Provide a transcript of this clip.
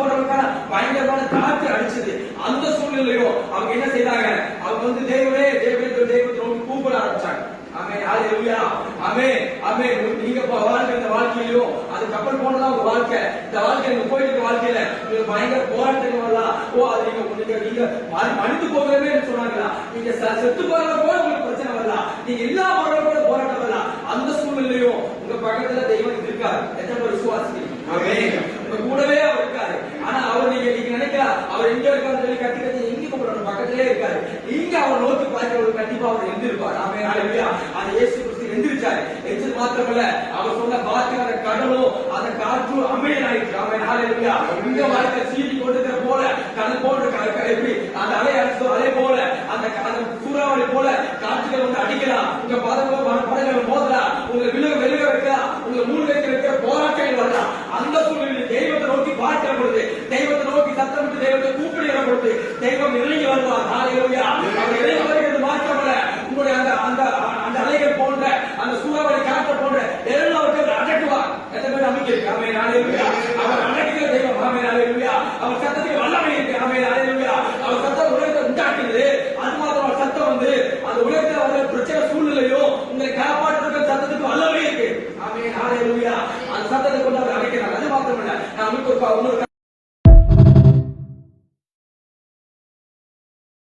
போடுறவங்க பயங்கரமான காற்று அடிச்சது. அந்த சூழ்நிலையும் அவங்க என்ன செய்தாங்க? அவங்க வந்து தெய்வமே தெய்வத்தை கூப்பிட ஆரம்பிச்சாங்க. ஆமென், ஹalleluya, ஆமென், ஆமென். நீங்க வாழ்க்கை இந்த வாழ்க்கையிலும் அது கப்பல் போனதா உங்க வாழ்க்கை. இந்த வாழ்க்கை நீங்க போயிட்டு இருக்க வாழ்க்கையில உங்களுக்கு பயங்கர போராட்டங்கள் வரலாம். அது நீங்க மனித போகிறவே சொன்னாங்களா? நீங்க செத்து போறத போல உங்களுக்கு பிரச்சனை வரலாம். நீங்க எல்லா போறத போராட்டம் வரலாம். அந்த சூழ்நிலையும் உங்க பக்கத்துல தெய்வம் இருக்காரு. எத்தனை பேர் விசுவாசிக்கிறீங்க? ஆமென். உங்க கூடவே அவர் இருக்காரு. ஆனா அவர் நீங்க நினைக்கலாம் அவர் எங்க இருக்காரு சொல்லி கட்டி எங்க கூப்பிடணும், பக்கத்திலே இருக்காரு. நீங்க அவர் நோக்கி பார்க்கிறவர் கண்டிப்பா அவர் எந்திருப்பார். ஆமென், ஹalleluya. அது இயேசு கிறிஸ்து எந்திரிச்சாரு. எந்திரிச்சு மாத்திரமல்ல அவர் சொன்ன வார்த்தை அந்த கடலும் அந்த காற்று அமைதியாயிடுச்சு. ஆமென், ஹalleluya. இந்த வார்த்தை சீடி கொண்டிருக்கிற போல கடல் போன்ற எப்படி அந்த அலை அடிச்சோ அதே போல அந்த சூறாவளி போல காற்றுகள் வந்து அடிக்கலாம். உங்க படங்கள் மோதலாம், உங்களை விழுக வைக்கலாம், உங்களை மூழ்க வைக்கிற போராட்டங்கள் வரலாம். அந்த சூழ்நிலையில் தெய்வத்தை நோக்கி பார்க்கிற பொழுது, தெய்வத்தை நோக்கி சத்தமிட்டு தெய்வத்தை கூப்பிடுகிற பொழுது தெய்வம் இறங்கி வருவார். ஹalleluya. அவர் இறங்கி வருகிறது மாத்திரமல்ல, உங்களுடைய அந்த அலைகள் போன்ற அந்த சூறாவளி காற்று போன்ற எல்லாவற்றையும் அடக்குவார். எத்தனை பேர் நம்பிக்கை இருக்கு? ஆமென், ஹalleluya. அவர் அடக்குகிற தெய்வம். ஆமென், ஹalleluya. அவர் சத்தத்துக்கு வல்லமை இருக்கு. ஆமென், ஹalleluya. அவர் சத்தம் உலகத்தை உண்டாக்குது. அது மாத்திரம் அவர் சத்தம் வந்து அந்த உலகத்தில் வர பிரச்சனை சூழ்நிலையும் உங்களை காப்பாற்றுகிற சத்தத்துக்கு வல்லமை இருக்கு. ஆமென், ஹalleluya. அந்த சத்தத்தை கொண்டு அவர் அடைக்கிறார். அது மாத்திரமல்ல, நான் உங்களுக்கு